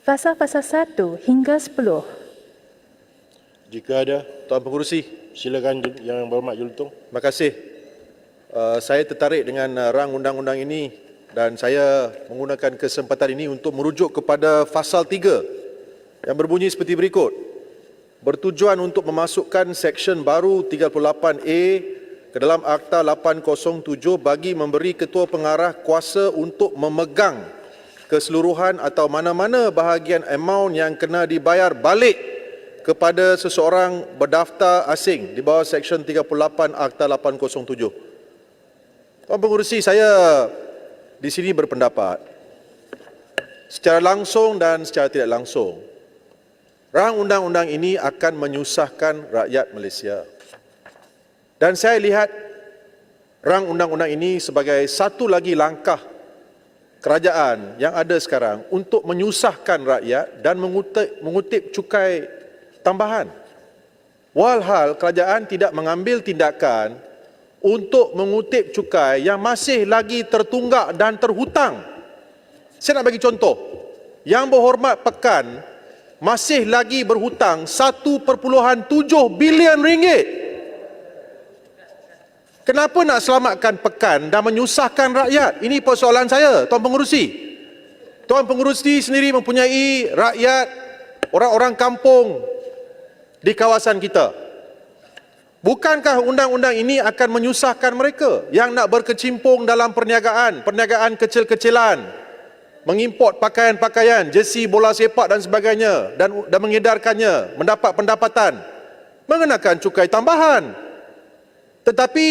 Fasa-fasa 1 hingga 10. Jika ada, Tuan Pengerusi, silakan Yang Berhormat Julutong. terima kasih. Saya tertarik dengan rang undang-undang ini dan saya menggunakan kesempatan ini untuk merujuk kepada Fasal 3 yang berbunyi seperti berikut. Bertujuan untuk memasukkan seksyen baru 38A ke dalam Akta 807 bagi memberi Ketua Pengarah kuasa untuk memegang keseluruhan atau mana-mana bahagian amaun yang kena dibayar balik kepada seseorang berdaftar asing di bawah Seksyen 38 Akta 807. Tuan Pengerusi, saya di sini berpendapat secara langsung dan secara tidak langsung, rang undang-undang ini akan menyusahkan rakyat Malaysia. Dan saya lihat rang undang-undang ini sebagai satu lagi langkah kerajaan yang ada sekarang untuk menyusahkan rakyat dan mengutip cukai tambahan. Walhal kerajaan tidak mengambil tindakan untuk mengutip cukai yang masih lagi tertunggak dan terhutang. Saya nak bagi contoh. Yang Berhormat Pekan masih lagi berhutang 1.7 bilion ringgit. Kenapa nak selamatkan Pekan dan menyusahkan rakyat? Ini persoalan saya, Tuan Pengerusi. Tuan Pengerusi sendiri mempunyai rakyat, orang-orang kampung di kawasan kita. Bukankah undang-undang ini akan menyusahkan mereka yang nak berkecimpung dalam perniagaan kecil-kecilan, mengimport pakaian-pakaian, jersey bola sepak dan sebagainya dan mengedarkannya, mendapat pendapatan, mengenakan cukai tambahan. Tetapi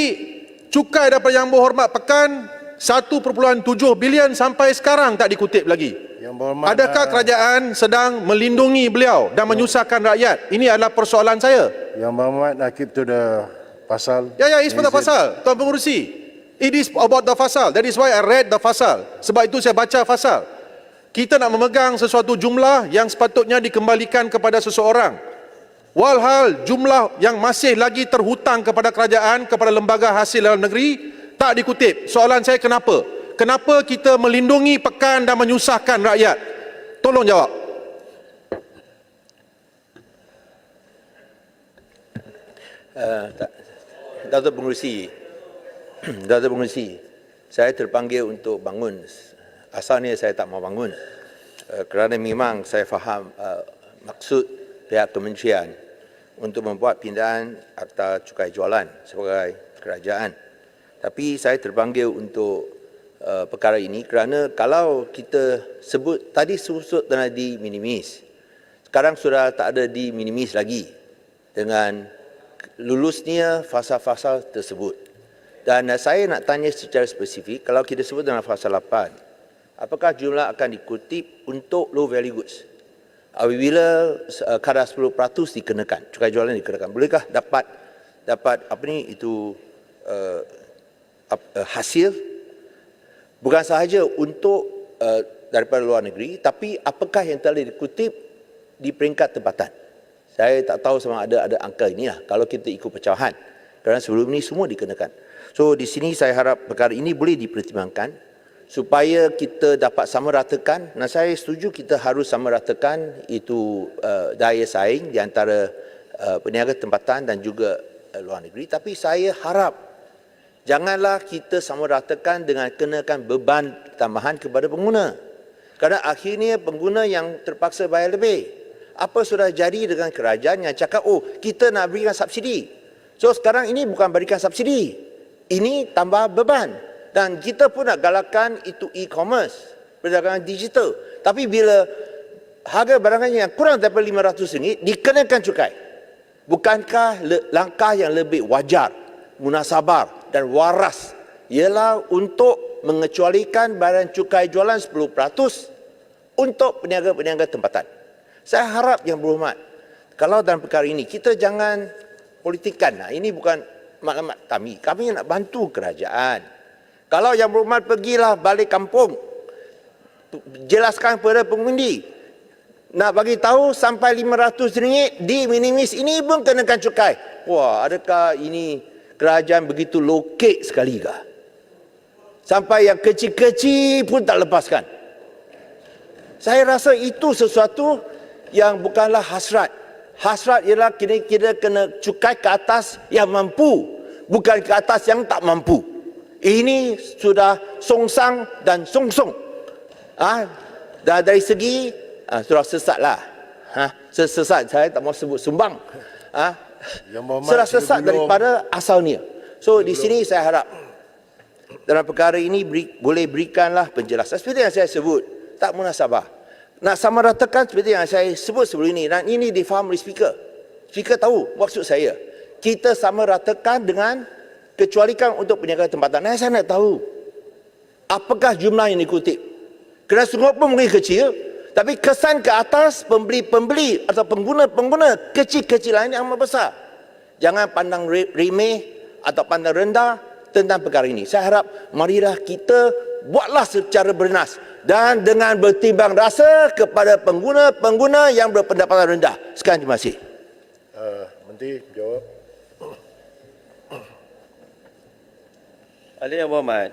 cukai daripada Yang Berhormat Pekan 1.7 bilion sampai sekarang tak dikutip lagi. Yang Berhormat, Adakah kerajaan sedang melindungi beliau dan menyusahkan rakyat? Ini adalah persoalan saya. Yang Berhormat, keep to the pasal. Ya, it's for the pasal, Tuan Pengerusi. It is about the pasal. That is why I read the pasal. Sebab itu saya baca pasal. Kita nak memegang sesuatu jumlah yang sepatutnya dikembalikan kepada seseorang. Walhal jumlah yang masih lagi terhutang kepada kerajaan, kepada lembaga hasil dalam negeri, tak dikutip. Soalan saya kenapa? Kenapa kita melindungi Pekan dan menyusahkan rakyat? Tolong jawab. Datuk Pengerusi, Datuk Pengerusi, saya terpanggil untuk bangun. Asalnya saya tak mau bangun kerana memang saya faham maksud pihak kementerian untuk membuat pindahan Akta Cukai Jualan sebagai kerajaan. Tapi saya terpanggil untuk perkara ini kerana kalau kita sebut, tadi sebut dengan de minimis, sekarang sudah tak ada de minimis lagi dengan lulusnya fasa-fasa tersebut. Dan saya nak tanya secara spesifik, kalau kita sebut dalam fasa 8, apakah jumlah akan dikutip untuk low value goods? Apabila kadar 10% dikenakan, cukai jualan dikenakan, bolehkah dapat apa ni itu hasil bukan sahaja untuk daripada luar negeri, tapi apakah yang telah dikutip di peringkat tempatan? Saya tak tahu sama ada angka ini lah kalau kita ikut pecahan, kerana sebelum ini semua dikenakan. So di sini saya harap perkara ini boleh dipertimbangkan supaya kita dapat samaratakan. Dan saya setuju kita harus samaratakan itu daya saing di antara peniaga tempatan dan juga luar negeri. Tapi saya harap janganlah kita samaratakan dengan kenakan beban tambahan kepada pengguna. Kerana akhirnya pengguna yang terpaksa bayar lebih. Apa sudah jadi dengan kerajaan yang cakap, oh kita nak berikan subsidi. So sekarang ini bukan berikan subsidi, ini tambah beban. Dan kita pun nak galakkan itu e-commerce, perdagangan digital. Tapi bila harga barangan yang kurang daripada RM500 dikenakan cukai, bukankah langkah yang lebih wajar, munasabar dan waras ialah untuk mengecualikan bayaran cukai jualan 10% untuk peniaga-peniaga tempatan? Saya harap Yang Berhormat, kalau dalam perkara ini kita jangan politikan. Nah, ini bukan maklumat kami nak bantu kerajaan. Kalau Yang Berhormat pergilah balik kampung, jelaskan kepada pengundi, nak bagi tahu sampai RM500 di minimis ini pun kenakan cukai. Wah, adakah ini kerajaan begitu lokek sekali kah? Sampai yang kecil-kecil pun tak lepaskan. Saya rasa itu sesuatu yang bukanlah hasrat. Hasrat ialah kira-kira kena cukai ke atas yang mampu, bukan ke atas yang tak mampu. Ini sudah songsang dan songsong. Dan dari segi sudah sesatlah. Sesat, saya tak mau sebut sumbang. Yang Berhormat Sudah sila sesat belum. daripada asalnya. So di sini saya harap dalam perkara ini boleh berikanlah penjelasan seperti yang saya sebut, tak munasabah. Nak samaratakan seperti yang saya sebut sebelum ini, dan ini difaham oleh speaker. Speaker tahu maksud saya. Kita samaratakan dengan kecualikan untuk penjaga tempatan. Saya nak tahu apakah jumlah yang dikutip. Kerana sungguh pun mungkin kecil, tapi kesan ke atas pembeli-pembeli atau pengguna-pengguna kecil-kecil lain yang amat besar. Jangan pandang remeh atau pandang rendah tentang perkara ini. Saya harap marilah kita buatlah secara bernas dan dengan bertimbang rasa kepada pengguna-pengguna yang berpendapatan rendah. Sekian, terima kasih. Menteri jawab. Ahli Yang Berhormat,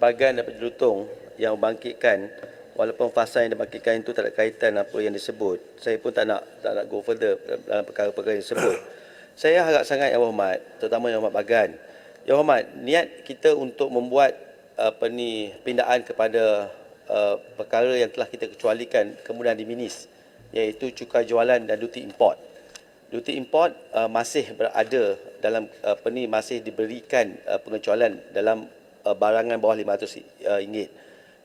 bagan daripada Jelutong yang membangkitkan, walaupun fasa yang dibangkitkan itu tak ada kaitan apa yang disebut, saya pun tak nak go further dalam perkara-perkara yang disebut. Saya harap sangat Yang Berhormat, terutama Yang Berhormat Bagan, Yang Berhormat, niat kita untuk membuat pindaan kepada perkara yang telah kita kecualikan kemudian diminis, iaitu cukai jualan dan duty import. Duty import masih berada dalam masih diberikan pengecualian dalam barangan bawah RM500.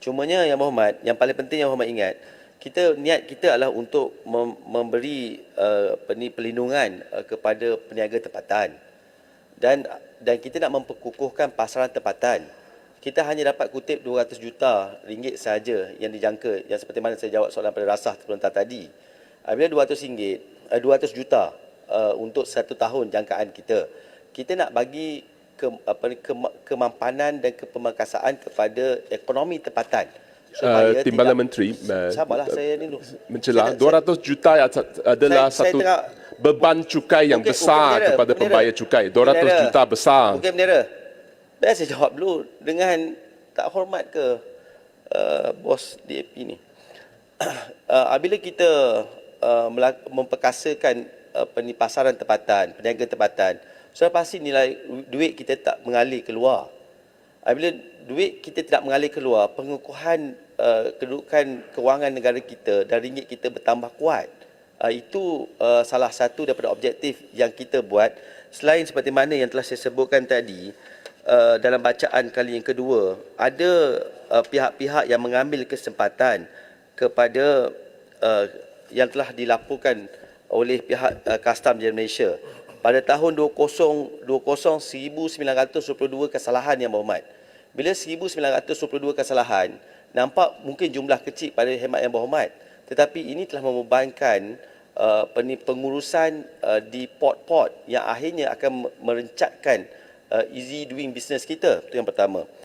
Cumanya Yang Berhormat, yang paling penting Yang Berhormat ingat, niat kita adalah untuk memberi perlindungan kepada peniaga tempatan, dan kita nak memperkukuhkan pasaran tempatan. Kita hanya dapat kutip 200 juta ringgit sahaja yang dijangka, yang seperti mana saya jawab soalan pada rasah sebentar tadi. Bila 200 juta untuk 1 tahun jangkaan kita nak bagi kemampanan dan kepemakasaan kepada ekonomi tempatan. Timbalan Menteri, sabarlah saya ni dulu. mencela 200 juta adalah saya satu tengah- beban cukai yang Okey, besar bendera, kepada bendera. pembayar cukai. 200 Bendera. juta besar. Okey, bendera. Biar saya jawab dulu dengan tak hormat ke bos DAP ni. Apabila kita memperkasakan pasaran tempatan, peniaga tempatan, sudah pasti nilai duit kita tak mengalir keluar. Apabila duit kita tidak mengalir keluar, pengukuhan kedudukan kewangan negara kita dan ringgit kita bertambah kuat. Itu salah satu daripada objektif yang kita buat. Selain seperti mana yang telah saya sebutkan tadi, dalam bacaan kali yang kedua, ada pihak-pihak yang mengambil kesempatan kepada yang telah dilaporkan oleh pihak Kastam di Malaysia. Pada tahun 2020, 1,922 kesalahan Yang Berhormat. Bila 1,922 kesalahan, nampak mungkin jumlah kecil pada hemat Yang Berhormat. Tetapi ini telah membebankan pengurusan di port-port yang akhirnya akan merencatkan easy doing business kita. Itu yang pertama.